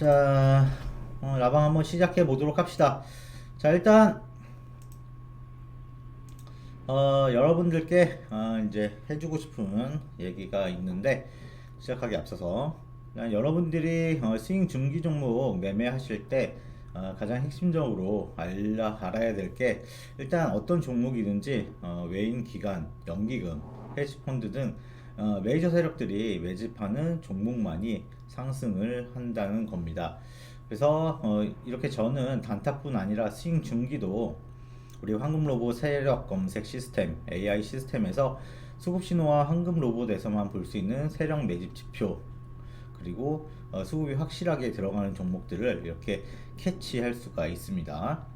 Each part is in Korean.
자, 라방 한번 시작해 보도록 합시다. 자, 일단 여러분들께 이제 해주고 싶은 얘기가 있는데 시작하기 앞서서 여러분들이 스윙 중기 종목 매매하실 때 가장 핵심적으로 알아야 될 게 일단 어떤 종목이든지 외인 기관, 연기금, 헤지펀드 등 메이저 세력들이 매집하는 종목만이 상승을 한다는 겁니다. 그래서 이렇게 저는 단타뿐 아니라 스윙 중기도 우리 황금 로봇 세력 검색 시스템 AI 시스템에서 수급 신호와 황금 로봇에서만 볼 수 있는 세력 매집 지표, 그리고 수급이 확실하게 들어가는 종목들을 이렇게 캐치할 수가 있습니다.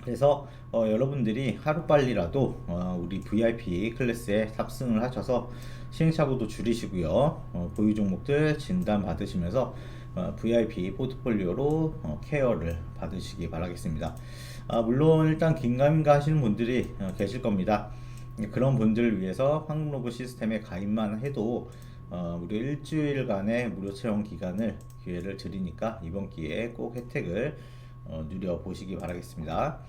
그래서 여러분들이 하루빨리라도 우리 VIP 클래스에 탑승을 하셔서 시행착오도 줄이시고요. 보유 종목들 진단 받으시면서 VIP 포트폴리오로 케어를 받으시기 바라겠습니다. 물론 일단 긴가민가 하시는 분들이 계실 겁니다. 그런 분들을 위해서 황금로봇 시스템에 가입만 해도 무려 일주일간의 무료 체험 기회를 드리니까 이번 기회에 꼭 혜택을 누려보시기 바라겠습니다.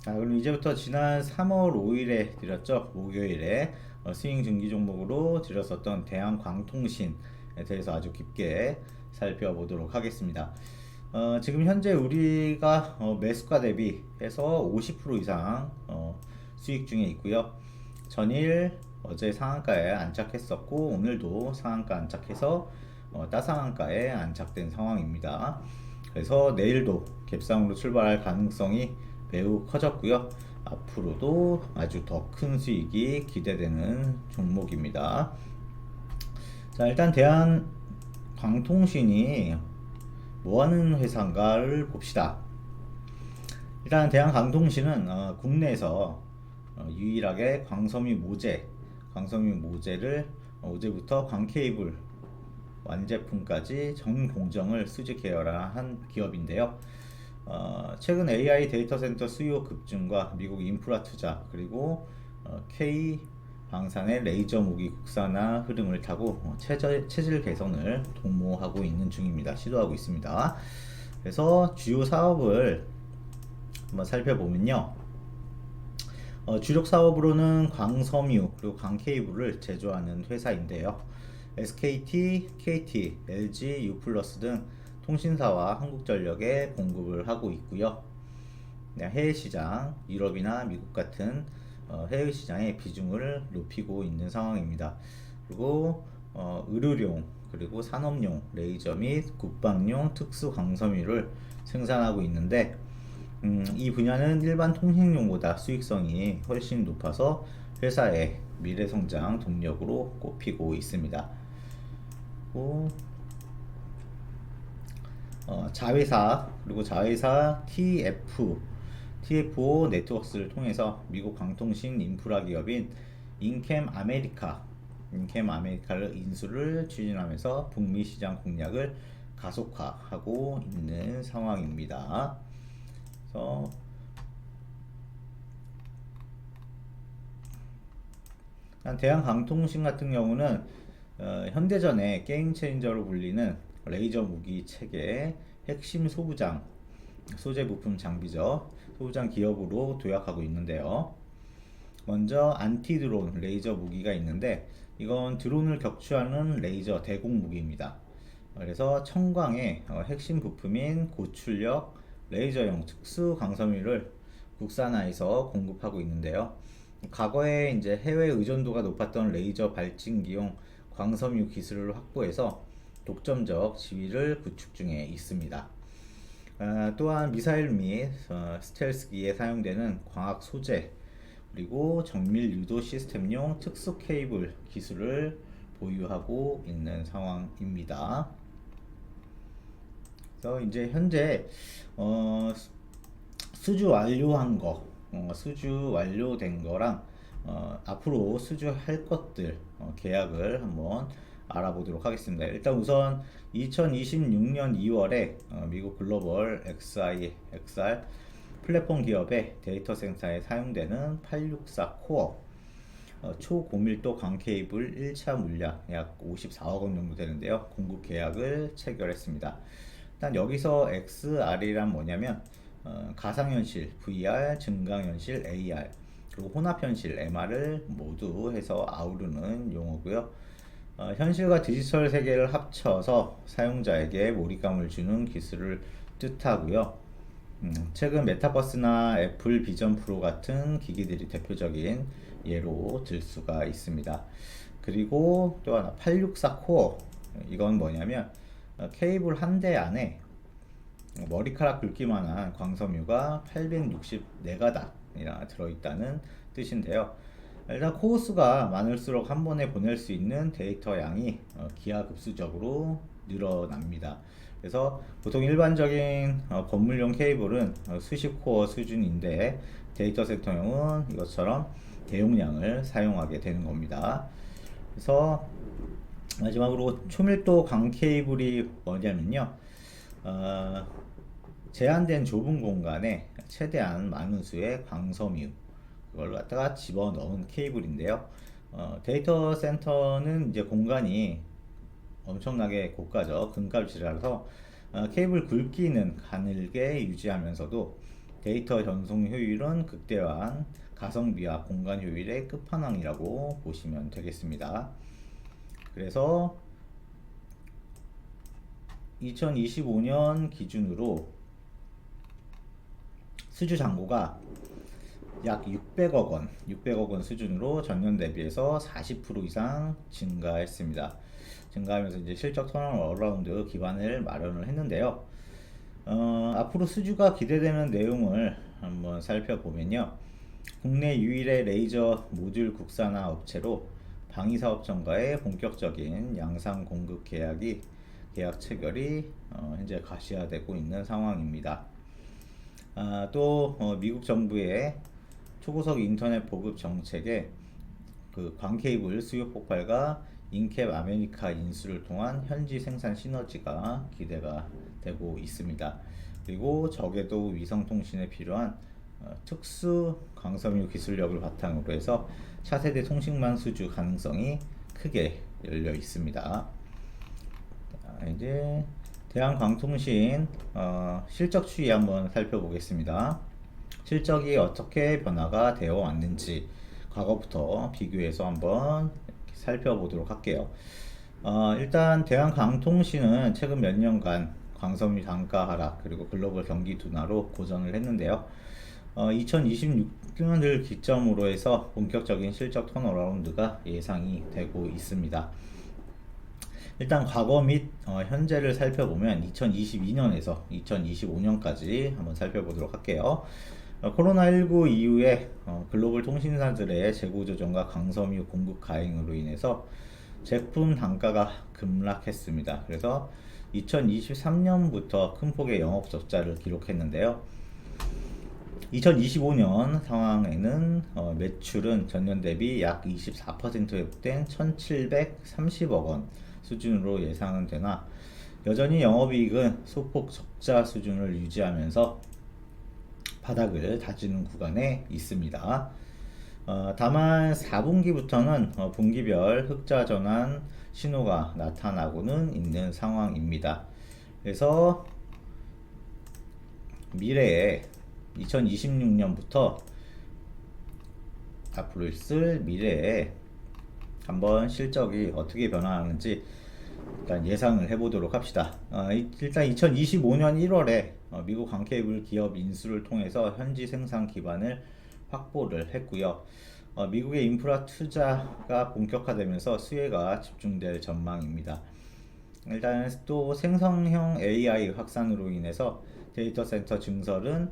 그럼 이제부터 지난 3월 5일에 드렸죠. 목요일에 스윙 증기 종목으로 드렸었던 대한광통신에 대해서 아주 깊게 살펴보도록 하겠습니다. 지금 현재 우리가 매수가 대비해서 50% 이상 수익 중에 있고요. 전일 어제 상한가에 안착했었고 오늘도 상한가 안착해서 따상한가에 안착된 상황입니다. 그래서 내일도 갭상으로 출발할 가능성이 매우 커졌고요. 앞으로도 아주 더 큰 수익이 기대되는 종목입니다. 자, 일단 대한광통신이 뭐하는 회사인가를 봅시다. 일단 대한광통신은 국내에서 유일하게 광섬유 모재를 어제부터 광케이블 완제품까지 전 공정을 수지 계열화한 기업인데요. 최근 AI 데이터 센터 수요 급증과 미국 인프라 투자, 그리고 K 방산의 레이저 무기 국산화 흐름을 타고 체질 개선을 도모하고 있는 중입니다. 시도하고 있습니다. 그래서 주요 사업을 한번 살펴보면요. 주력 사업으로는 광섬유 그리고 광케이블을 제조하는 회사인데요. SKT, KT, LG, U+ 등 통신사와 한국전력에 공급을 하고 있고요. 해외 시장, 유럽이나 미국 같은 해외 시장의 비중을 높이고 있는 상황입니다. 그리고 의료용 그리고 산업용 레이저 및 국방용 특수 광섬유를 생산하고 있는데 이 분야는 일반 통신용보다 수익성이 훨씬 높아서 회사의 미래 성장 동력으로 꼽히고 있습니다. 자회사 TFO 네트워크스를 통해서 미국 광통신 인프라 기업인 인캠 아메리카를 인수를 추진하면서 북미 시장 공략을 가속화하고 있는 상황입니다. 그래서 대한광통신 같은 경우는 현대전의 게임 체인저로 불리는 레이저 무기 체계 핵심 소재 부품 장비죠. 소부장 기업으로 도약하고 있는데요. 먼저 안티 드론 레이저 무기가 있는데 이건 드론을 격추하는 레이저 대공 무기입니다. 그래서 청광의 핵심 부품인 고출력 레이저용 특수 광섬유를 국산화해서 공급하고 있는데요. 과거에 이제 해외 의존도가 높았던 레이저 발진기용 광섬유 기술을 확보해서 독점적 지위를 구축 중에 있습니다. 또한 미사일 및 스텔스기에 사용되는 광학 소재 그리고 정밀 유도 시스템용 특수 케이블 기술을 보유하고 있는 상황입니다. 그래서 이제 현재 수주 완료된 거랑 앞으로 수주할 것들 계약을 한번 알아보도록 하겠습니다. 일단 우선 2026년 2월에 미국 글로벌 XR 플랫폼 기업의 데이터 센터에 사용되는 864 코어 초고밀도 광케이블 1차 물량 약 54억 원 정도 되는데요. 공급 계약을 체결했습니다. 일단 여기서 XR이란 뭐냐면 가상현실 VR, 증강현실 AR, 그리고 혼합현실 MR을 모두 해서 아우르는 용어고요. 현실과 디지털 세계를 합쳐서 사용자에게 몰입감을 주는 기술을 뜻하고요. 최근 메타버스나 애플 비전 프로 같은 기기들이 대표적인 예로 들 수가 있습니다. 그리고 또 하나 864 코어, 이건 뭐냐면 케이블 한 대 안에 머리카락 굵기만한 광섬유가 864가닥이나 들어있다는 뜻인데요. 일단 코어 수가 많을수록 한 번에 보낼 수 있는 데이터 양이 기하급수적으로 늘어납니다. 그래서 보통 일반적인 건물용 케이블은 수십 코어 수준인데 데이터 센터용은 이것처럼 대용량을 사용하게 되는 겁니다. 그래서 마지막으로 초밀도 광 케이블이 뭐냐면요. 어, 제한된 좁은 공간에 최대한 많은 수의 광섬유 그걸 갖다가 집어넣은 케이블인데요. 데이터 센터는 이제 공간이 엄청나게 고가죠. 금값이라서 케이블 굵기는 가늘게 유지하면서도 데이터 전송 효율은 극대화한 가성비와 공간 효율의 끝판왕이라고 보시면 되겠습니다. 그래서 2025년 기준으로 수주 잔고가 약 600억 원 수준으로 전년 대비해서 40% 이상 증가했습니다. 증가하면서 이제 실적 턴 어라운드 기반을 마련을 했는데요. 앞으로 수주가 기대되는 내용을 한번 살펴보면요. 국내 유일의 레이저 모듈 국산화 업체로 방위사업청과의 본격적인 양산 공급 계약 체결이 현재 가시화되고 있는 상황입니다. 또 미국 정부의 초고속 인터넷 보급 정책에 그 광케이블 수요 폭발과 인캡 아메리카 인수를 통한 현지 생산 시너지가 기대가 되고 있습니다. 그리고 적외도 위성통신에 필요한 특수 광섬유 기술력을 바탕으로 해서 차세대 통신망 수주 가능성이 크게 열려 있습니다. 이제 대한광통신 실적 추이 한번 살펴보겠습니다. 실적이 어떻게 변화가 되어 왔는지 과거부터 비교해서 한번 살펴보도록 할게요. 일단 대한광통신은 최근 몇 년간 광섬유 단가 하락 그리고 글로벌 경기 둔화로 고전을 했는데요. 2026년을 기점으로 해서 본격적인 실적 턴어라운드가 예상이 되고 있습니다. 일단 과거 및 현재를 살펴보면 2022년에서 2025년까지 한번 살펴보도록 할게요. 코로나19 이후에 글로벌 통신사들의 재고 조정과 광섬유 공급 가행으로 인해서 제품 단가가 급락했습니다. 그래서 2023년부터 큰 폭의 영업 적자를 기록했는데요. 2025년 상황에는 매출은 전년 대비 약 24% 회복된 1,730억 원 수준으로 예상은 되나 여전히 영업이익은 소폭 적자 수준을 유지하면서 바닥을 다지는 구간에 있습니다. 다만 4분기부터는 분기별 흑자 전환 신호가 나타나고는 있는 상황입니다. 그래서 미래에 2026년부터 앞으로 있을 미래에 한번 실적이 어떻게 변화하는지 일단 예상을 해보도록 합시다. 일단 2025년 1월에 미국 광케이블 기업 인수를 통해서 현지 생산 기반을 확보를 했고요. 미국의 인프라 투자가 본격화되면서 수혜가 집중될 전망입니다. 일단 또 생성형 AI 확산으로 인해서 데이터 센터 증설은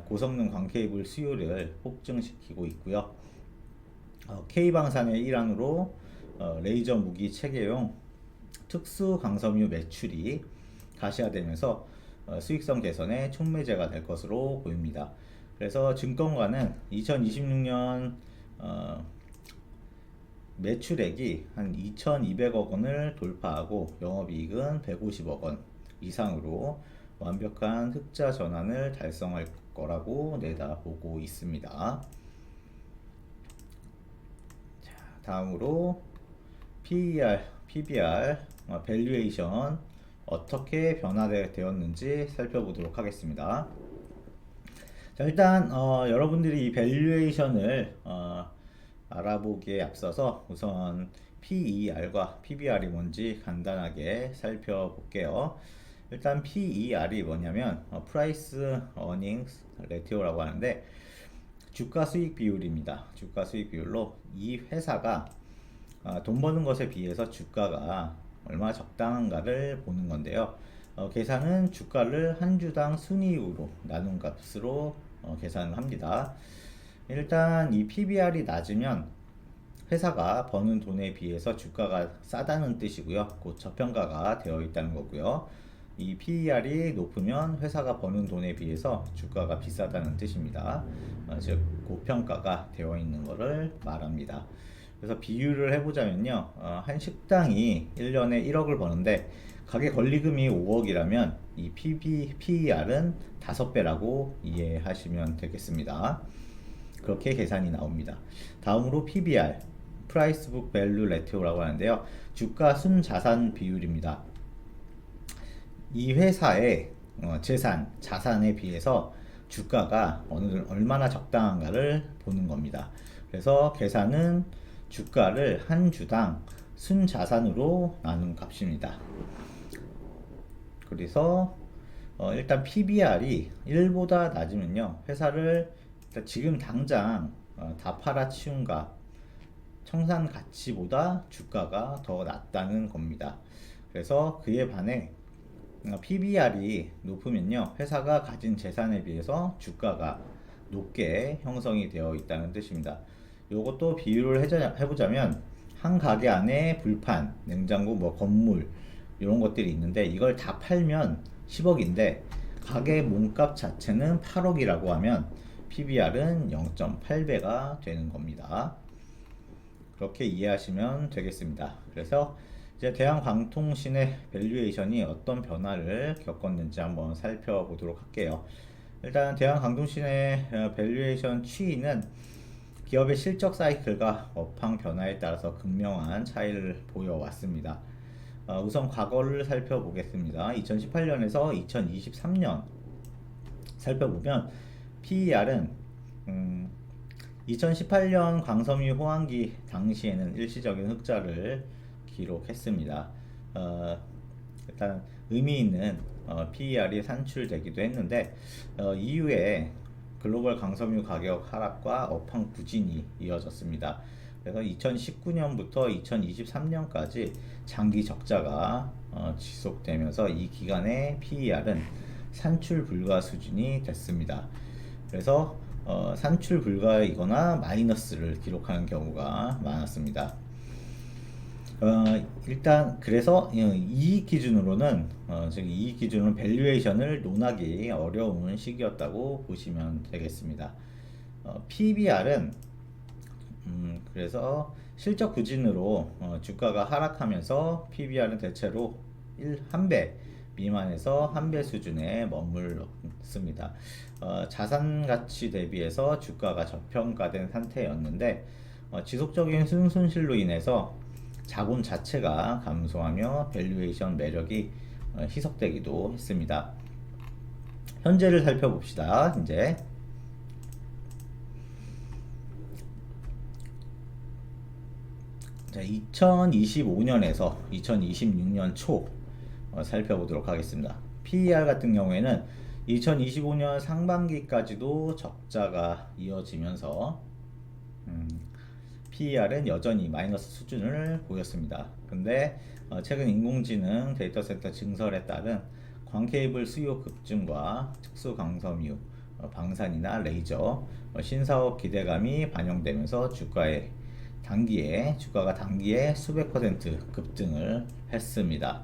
고성능 광케이블 수요를 폭증시키고 있고요. K방산의 일환으로 레이저 무기 체계용 특수 광섬유 매출이 가시화되면서 수익성 개선에 촉매제가 될 것으로 보입니다. 그래서 증권가는 2026년 매출액이 한 2,200억 원을 돌파하고 영업이익은 150억 원 이상으로 완벽한 흑자 전환을 달성할 거라고 내다보고 있습니다. 다음으로 PER, PBR, 밸류에이션 어떻게 변화되었는지 살펴보도록 하겠습니다. 자, 일단 여러분들이 이 밸류에이션을 알아보기에 앞서서 우선 PER과 PBR이 뭔지 간단하게 살펴볼게요. 일단 PER이 뭐냐면 Price Earnings Ratio라고 하는데 주가 수익 비율입니다. 주가 수익 비율로 이 회사가 돈 버는 것에 비해서 주가가 얼마나 적당한가를 보는 건데요. 계산은 주가를 한 주당 순이익으로 나눈 값으로 계산을 합니다. 일단 이 PBR이 낮으면 회사가 버는 돈에 비해서 주가가 싸다는 뜻이고요. 곧 저평가가 되어 있다는 거고요. 이 PER이 높으면 회사가 버는 돈에 비해서 주가가 비싸다는 뜻입니다. 즉 고평가가 되어 있는 것을 말합니다. 그래서 비유를 해보자면요, 한 식당이 1년에 1억을 버는데 가게 권리금이 5억이라면 이 PER은 5배라고 이해하시면 되겠습니다. 그렇게 계산이 나옵니다. 다음으로 PBR, Price Book Value Ratio라고 하는데요, 주가 순자산 비율입니다. 이 회사의 재산, 자산에 비해서 주가가 얼마나 적당한가를 보는 겁니다. 그래서 계산은 주가를 한 주당 순자산으로 나눈 값입니다. 그래서 일단 PBR이 1보다 낮으면요, 회사를 지금 당장 다 팔아치운 값, 청산 가치보다 주가가 더 낮다는 겁니다. 그래서 그에 반해 PBR이 높으면요, 회사가 가진 재산에 비해서 주가가 높게 형성이 되어 있다는 뜻입니다. 이것도 비유를 해보자면 한 가게 안에 불판, 냉장고, 뭐 건물 이런 것들이 있는데 이걸 다 팔면 10억인데 가게 몸값 자체는 8억이라고 하면 PBR은 0.8배가 되는 겁니다. 그렇게 이해하시면 되겠습니다. 그래서 이제 대한광통신의 밸류에이션이 어떤 변화를 겪었는지 한번 살펴보도록 할게요. 일단 대한광통신의 밸류에이션 추이는 기업의 실적 사이클과 업황 변화에 따라서 극명한 차이를 보여왔습니다. 우선 과거를 살펴보겠습니다. 2018년에서 2023년 살펴보면 PER은 2018년 광섬유 호황기 당시에는 일시적인 흑자를 기록했습니다. 일단 의미 있는 PER이 산출되기도 했는데 이후에 글로벌 광섬유 가격 하락과 업황 부진이 이어졌습니다. 그래서 2019년부터 2023년까지 장기 적자가 지속되면서 이 기간에 PER은 산출 불가 수준이 됐습니다. 그래서 산출 불가이거나 마이너스를 기록하는 경우가 많았습니다. 일단 그래서 이익 기준으로는 즉 이익 기준으로 밸류에이션을 논하기 어려운 시기였다고 보시면 되겠습니다. PBR은 그래서 실적 부진으로 주가가 하락하면서 PBR은 대체로 1배 미만에서 1배 수준에 머물렀습니다. 자산 가치 대비해서 주가가 저평가된 상태였는데 지속적인 순손실로 인해서 자본 자체가 감소하며 밸류에이션 매력이 희석되기도 했습니다. 현재를 살펴봅시다. 이제 자, 2025년에서 2026년 초 살펴보도록 하겠습니다. PER 같은 경우에는 2025년 상반기까지도 적자가 이어지면서 PER은 여전히 마이너스 수준을 보였습니다. 근데 최근 인공지능 데이터 센터 증설에 따른 광케이블 수요 급증과 특수 광섬유, 방산이나 레이저, 신사업 기대감이 반영되면서 주가가 단기에 수백 퍼센트 급등을 했습니다.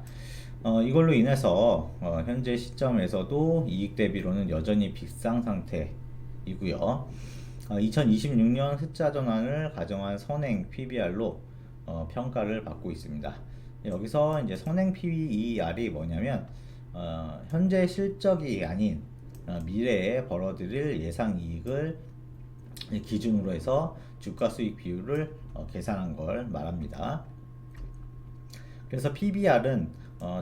이걸로 인해서 현재 시점에서도 이익 대비로는 여전히 비싼 상태이고요. 2026년 흑자 전환을 가정한 선행 PBR로 평가를 받고 있습니다. 여기서 이제 선행 PER이 뭐냐면 현재 실적이 아닌 미래에 벌어들일 예상 이익을 기준으로 해서 주가 수익 비율을 계산한 걸 말합니다. 그래서 PBR은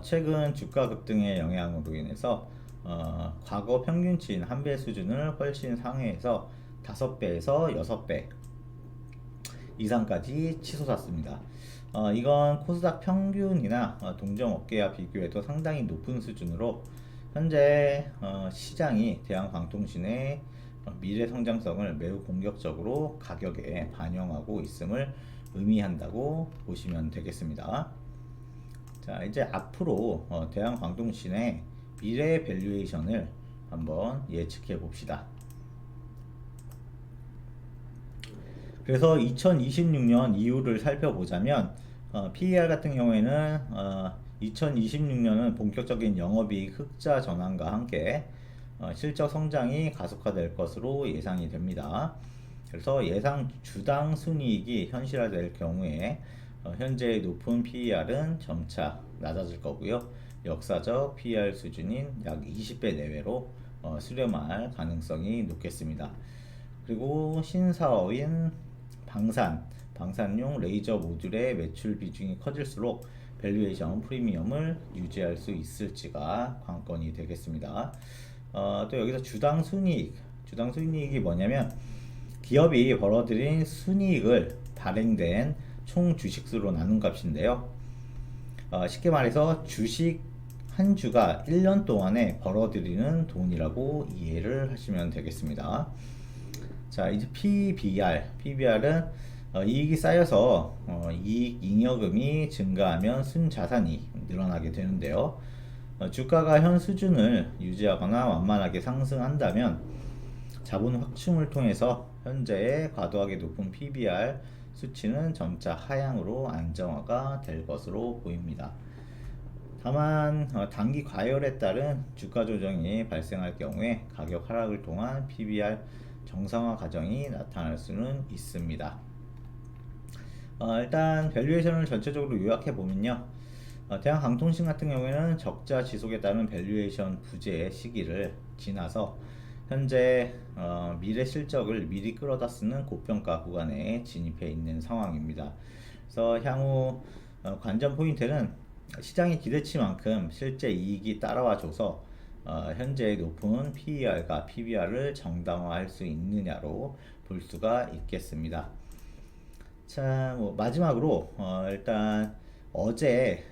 최근 주가 급등의 영향으로 인해서 과거 평균치인 한 배 수준을 훨씬 상회해서 5배에서 6배 이상까지 치솟았습니다. 이건 코스닥 평균이나 동종 업계와 비교해도 상당히 높은 수준으로 현재 시장이 대한광통신의 미래 성장성을 매우 공격적으로 가격에 반영하고 있음을 의미한다고 보시면 되겠습니다. 자, 이제 앞으로 대한광통신의 미래 밸류에이션을 한번 예측해 봅시다. 그래서 2026년 이후를 살펴보자면 PER 같은 경우에는 2026년은 본격적인 영업이익 흑자 전환과 함께 실적 성장이 가속화될 것으로 예상이 됩니다. 그래서 예상 주당 순이익이 현실화될 경우에 현재의 높은 PER은 점차 낮아질 거고요. 역사적 PER 수준인 약 20배 내외로 수렴할 가능성이 높겠습니다. 그리고 신사업인 방산용 레이저 모듈의 매출 비중이 커질수록 밸류에이션 프리미엄을 유지할 수 있을지가 관건이 되겠습니다. 또 여기서 주당 순이익이 뭐냐면 기업이 벌어들인 순이익을 발행된 총 주식수로 나눈 값인데요. 쉽게 말해서 주식 한 주가 1년 동안에 벌어들이는 돈이라고 이해를 하시면 되겠습니다. 자, 이제 PBR은 이익이 쌓여서 이익 잉여금이 증가하면 순자산이 늘어나게 되는데요. 주가가 현 수준을 유지하거나 완만하게 상승한다면 자본 확충을 통해서 현재의 과도하게 높은 PBR 수치는 점차 하향으로 안정화가 될 것으로 보입니다. 다만 단기 과열에 따른 주가 조정이 발생할 경우에 가격 하락을 통한 PBR 정상화 과정이 나타날 수는 있습니다. 일단 밸류에이션을 전체적으로 요약해 보면요. 대한강통신 같은 경우에는 적자 지속에 따른 밸류에이션 부재 시기를 지나서 현재 미래 실적을 미리 끌어다 쓰는 고평가 구간에 진입해 있는 상황입니다. 그래서 향후 관전 포인트는 시장의 기대치만큼 실제 이익이 따라와줘서 현재의 높은 PER과 PBR을 정당화할 수 있느냐로 볼 수가 있겠습니다. 자, 마지막으로 일단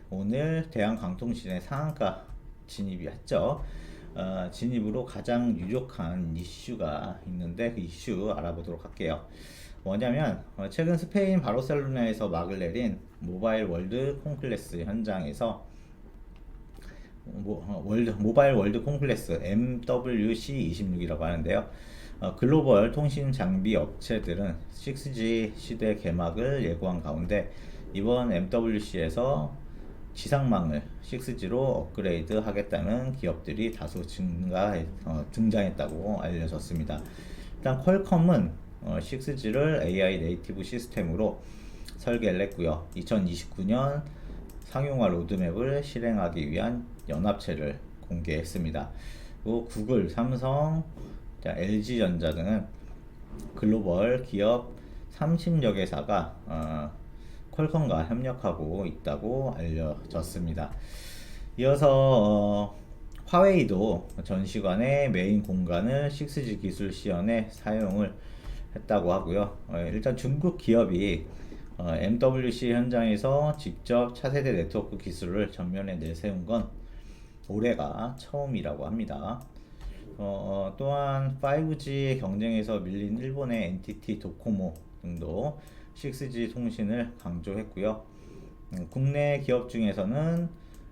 오늘 대한강통신의 상한가 진입이 했죠. 진입으로 가장 유력한 이슈가 있는데 그 이슈 알아보도록 할게요. 뭐냐면 최근 스페인 바르셀로나에서 막을 내린 모바일 월드 콩클래스 현장에서 모바일 월드 콩클래스 MWC26이라고 하는데요. 글로벌 통신 장비 업체들은 6G 시대 개막을 예고한 가운데 이번 MWC에서 지상망을 6G로 업그레이드 하겠다는 기업들이 다소 등장했다고 알려졌습니다. 일단 퀄컴은 6G를 AI 네이티브 시스템으로 설계를 했고요. 2029년 상용화 로드맵을 실행하기 위한 연합체를 공개했습니다. 그리고 구글, 삼성, LG전자 등은 글로벌 기업 30여 개사가 퀄컴과 협력하고 있다고 알려졌습니다. 이어서 화웨이도 전시관의 메인 공간을 6G 기술 시연에 사용을 했다고 하고요. 일단 중국 기업이 MWC 현장에서 직접 차세대 네트워크 기술을 전면에 내세운 건 올해가 처음이라고 합니다. 또한 5G 경쟁에서 밀린 일본의 NTT 도코모 등도 6G 통신을 강조했고요. 국내 기업 중에서는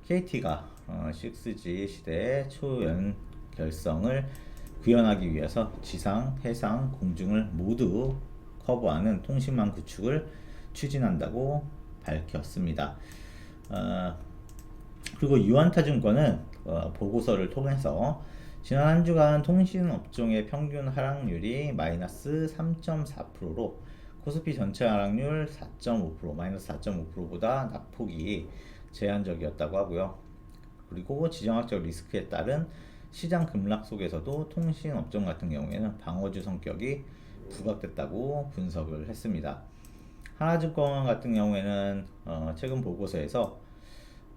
KT가 6G 시대의 초연결성을 구현하기 위해서 지상, 해상, 공중을 모두 커버하는 통신망 구축을 추진한다고 밝혔습니다. 그리고 유한타증권은 보고서를 통해서 지난 한 주간 통신 업종의 평균 하락률이 마이너스 3.4%로 코스피 전체 하락률 4.5%, 마이너스 4.5%보다 낙폭이 제한적이었다고 하고요. 그리고 지정학적 리스크에 따른 시장 급락 속에서도 통신 업종 같은 경우에는 방어주 성격이 부각됐다고 분석을 했습니다. 하나증권 같은 경우에는 최근 보고서에서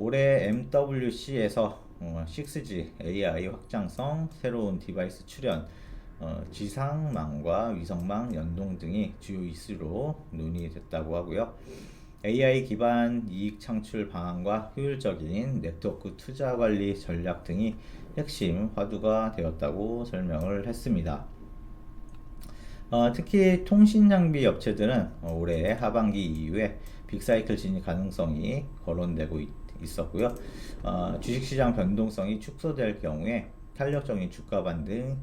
올해 MWC에서 6G AI 확장성, 새로운 디바이스 출현, 지상망과 위성망 연동 등이 주요 이슈로 논의됐다고 하고요. AI 기반 이익 창출 방안과 효율적인 네트워크 투자 관리 전략 등이 핵심 화두가 되었다고 설명을 했습니다. 특히 통신 장비 업체들은 올해 하반기 이후에 빅사이클 진입 가능성이 거론되고 있었고요. 주식시장 변동성이 축소될 경우에 탄력적인 주가 반등이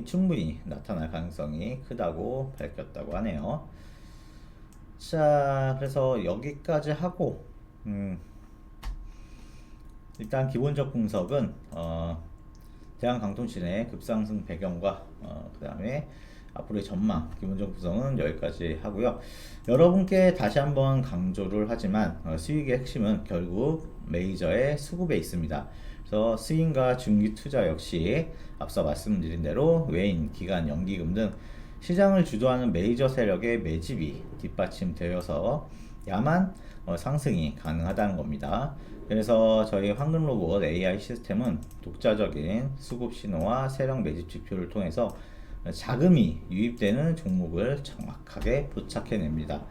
충분히 나타날 가능성이 크다고 밝혔다고 하네요. 자, 그래서 여기까지 하고 일단 기본적 분석은 대한강통신의 급상승 배경과 그 다음에 앞으로의 전망, 기본적 구성은 여기까지 하고요. 여러분께 다시 한번 강조를 하지만 수익의 핵심은 결국 메이저의 수급에 있습니다. 그래서 스윙과 중기 투자 역시 앞서 말씀드린 대로 외인, 기관, 연기금 등 시장을 주도하는 메이저 세력의 매집이 뒷받침되어서 야만 상승이 가능하다는 겁니다. 그래서 저희 황금로봇 AI 시스템은 독자적인 수급 신호와 세력 매집 지표를 통해서 자금이 유입되는 종목을 정확하게 포착해냅니다.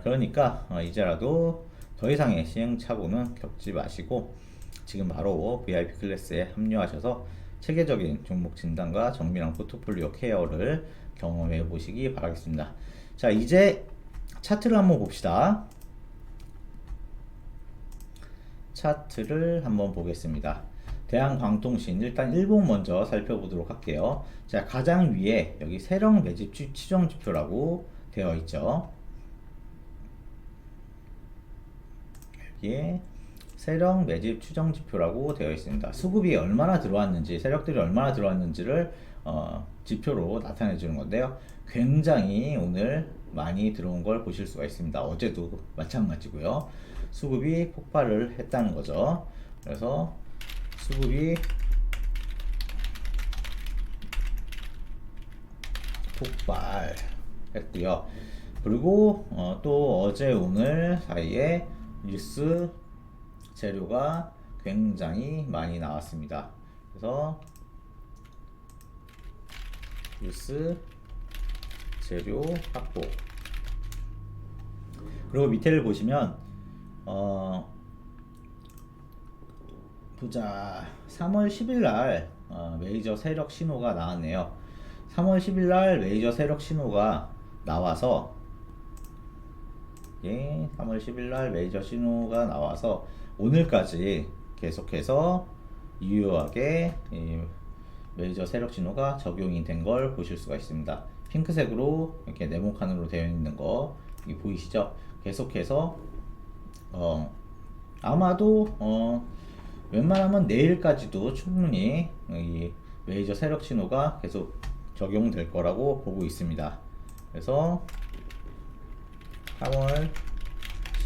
그러니까 이제라도 더 이상의 시행착오는 겪지 마시고 지금 바로 VIP 클래스에 합류하셔서 체계적인 종목 진단과 정밀한 포트폴리오 케어를 경험해 보시기 바라겠습니다. 자, 이제 차트를 한번 봅시다. 차트를 한번 보겠습니다. 대한광통신 일단 일봉 먼저 살펴보도록 할게요. 자, 가장 위에 여기 세력 매집 추정 지표라고 되어 있죠. 여기에 세력 매집 추정 지표라고 되어 있습니다. 수급이 얼마나 들어왔는지, 세력들이 얼마나 들어왔는지를 지표로 나타내 주는 건데요. 굉장히 오늘 많이 들어온 걸 보실 수가 있습니다. 어제도 마찬가지고요. 수급이 폭발을 했다는 거죠. 그래서 수급이 폭발했고요. 그리고 또 어제 오늘 사이에 뉴스 재료가 굉장히 많이 나왔습니다. 그래서 뉴스 재료 확보. 그리고 밑에를 보시면 보자. 3월 10일 날 메이저 세력 신호가 나왔네요. 3월 10일 날 메이저 세력 신호가 나와서 3월 10일 날 메이저 신호가 나와서 오늘까지 계속해서 유효하게 메이저 세력 신호가 적용이 된 걸 보실 수가 있습니다. 핑크색으로 이렇게 네모칸으로 되어 있는 거 보이시죠? 계속해서 아마도 웬만하면 내일까지도 충분히 이 메이저 세력 신호가 계속 적용될 거라고 보고 있습니다. 그래서 3월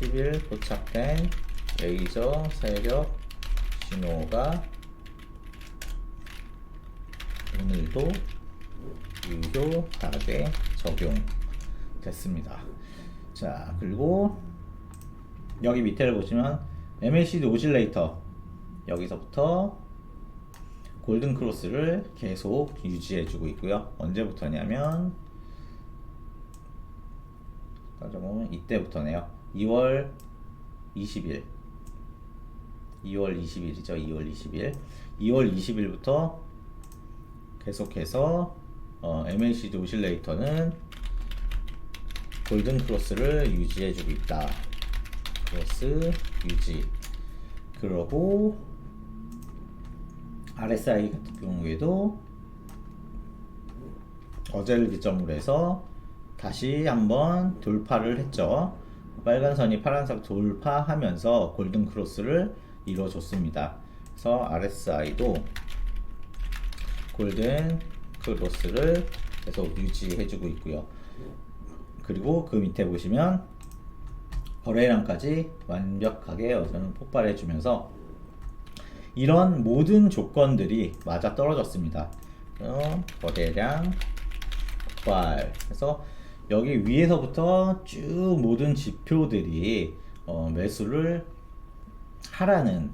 10일 포착된 메이저 세력 신호가 오늘도 유효하게 적용됐습니다. 자, 그리고 여기 밑에를 보시면 MACD 오실레이터 여기서부터 골든 크로스를 계속 유지해 주고 있고요. 언제부터냐면 따져보면 이때부터네요. 2월 20일 2월 20일이죠. 2월 20일 2월 20일부터 계속해서 MACD 오실레이터는 골든 크로스를 유지해 주고 있다. 크로스 유지. 그러고 RSI 같은 경우에도 어제를 기점으로 해서 다시 한번 돌파를 했죠. 빨간 선이 파란색 돌파하면서 골든 크로스를 이뤄줬습니다. 그래서 RSI도 골든 크로스를 계속 유지해주고 있고요. 그리고 그 밑에 보시면 거래량까지 완벽하게 어제는 폭발해주면서 이런 모든 조건들이 맞아 떨어졌습니다. 거래량 폭발. 그래서 여기 위에서부터 쭉 모든 지표들이 매수를 하라는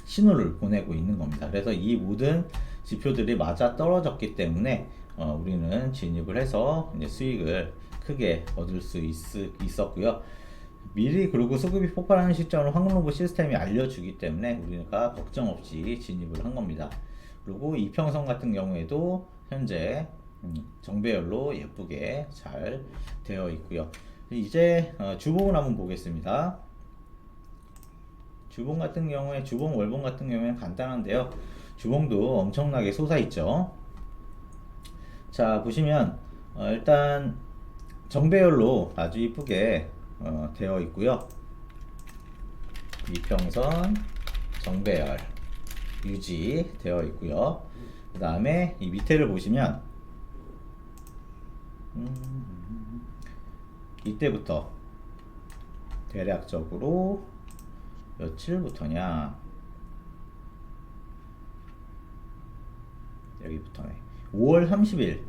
신호를 보내고 있는 겁니다. 그래서 이 모든 지표들이 맞아 떨어졌기 때문에 우리는 진입을 해서 이제 수익을 크게 얻을 수 있었고요. 미리 그리고 수급이 폭발하는 시점을 황금로봇 시스템이 알려주기 때문에 우리가 걱정 없이 진입을 한 겁니다. 그리고 이평선 같은 경우에도 현재 정배열로 예쁘게 잘 되어 있고요. 이제 주봉을 한번 보겠습니다. 주봉 같은 경우에 주봉 월봉 같은 경우에는 간단한데요. 주봉도 엄청나게 솟아있죠. 자 보시면 일단 정배열로 아주 이쁘게 되어 있고요. 이평선 정배열 유지 되어 있고요. 그 다음에 이 밑에를 보시면 이때부터 대략적으로 며칠부터냐, 여기부터네. 5월 30일,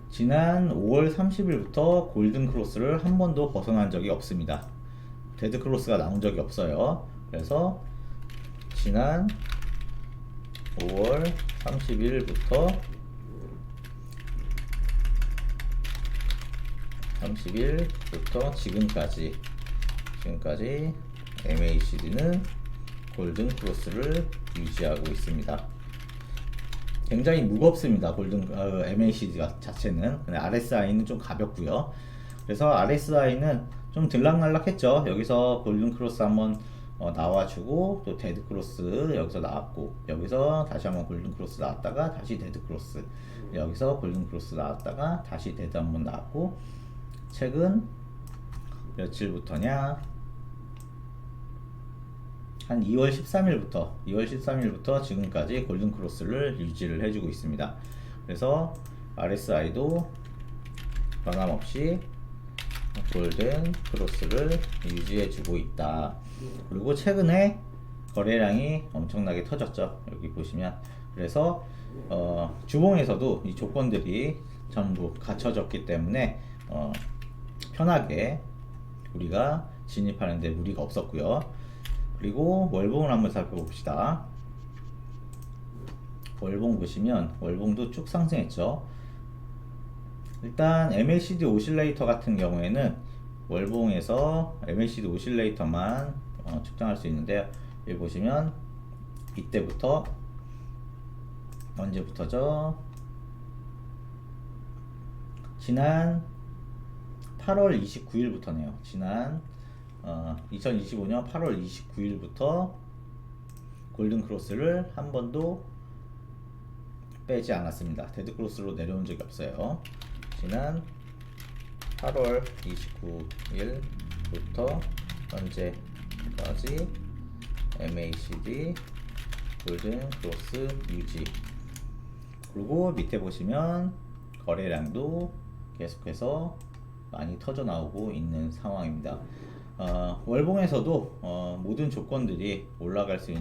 지난 5월 30일부터 골든 크로스를 한 번도 벗어난 적이 없습니다. 데드 크로스가 나온 적이 없어요. 그래서 지난 5월 30일부터 지금까지 MACD는 골든 크로스를 유지하고 있습니다. 굉장히 무겁습니다. MACD 자체는. RSI는 좀 가볍고요. 그래서 RSI는 좀 들락날락했죠. 여기서 골든 크로스 한번 나와주고 또 데드 크로스 여기서 나왔고, 여기서 다시 한번 골든 크로스 나왔다가 다시 데드 크로스, 여기서 골든 크로스 나왔다가 다시 데드 한번 나왔고, 최근 며칠부터냐, 한 2월 13일부터 지금까지 골든 크로스를 유지를 해주고 있습니다. 그래서 RSI도 변함없이 골든 크로스를 유지해주고 있다. 그리고 최근에 거래량이 엄청나게 터졌죠. 여기 보시면. 그래서 주봉에서도 이 조건들이 전부 갖춰졌기 때문에 편하게 우리가 진입하는데 무리가 없었고요. 그리고 월봉을 한번 살펴봅시다. 월봉 보시면 월봉도 쭉 상승했죠. 일단 MACD 오실레이터 같은 경우에는 월봉에서 MACD 오실레이터만 측정할 수 있는데요. 여기 보시면 이때부터 언제부터죠? 지난 8월 29일부터네요. 지난 2025년 8월 29일부터 골든 크로스를 한 번도 빼지 않았습니다. 데드 크로스로 내려온 적이 없어요. 지난 8월 29일부터 현재까지 MACD 골든 크로스 유지. 그리고 밑에 보시면 거래량도 계속해서 많이 터져 나오고 있는 상황입니다. 월봉에서도 모든 조건들이 올라갈 수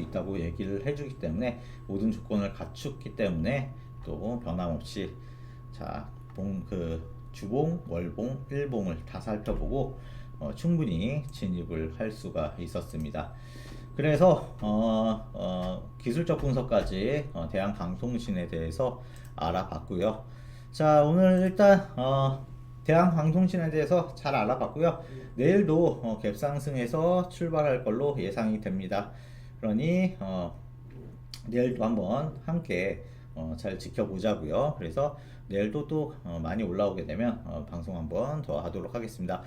있다고 얘기를 해주기 때문에, 모든 조건을 갖췄기 때문에 또 변함없이 주봉, 월봉, 일봉을 다 살펴보고 충분히 진입을 할 수가 있었습니다. 그래서 기술적 분석까지 대한방통신에 대해서 알아봤고요. 자, 오늘 일단 대한방통신에 대해서 잘 알아봤고요. 내일도 갭상승해서 출발할 걸로 예상이 됩니다. 그러니 내일도 한번 함께 잘 지켜보자고요. 그래서 내일도 또 많이 올라오게 되면 방송 한번 더 하도록 하겠습니다.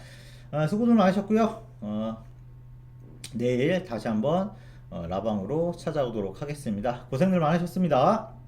수고들 많으셨고요. 내일 다시 한번 라방으로 찾아오도록 하겠습니다. 고생들 많으셨습니다.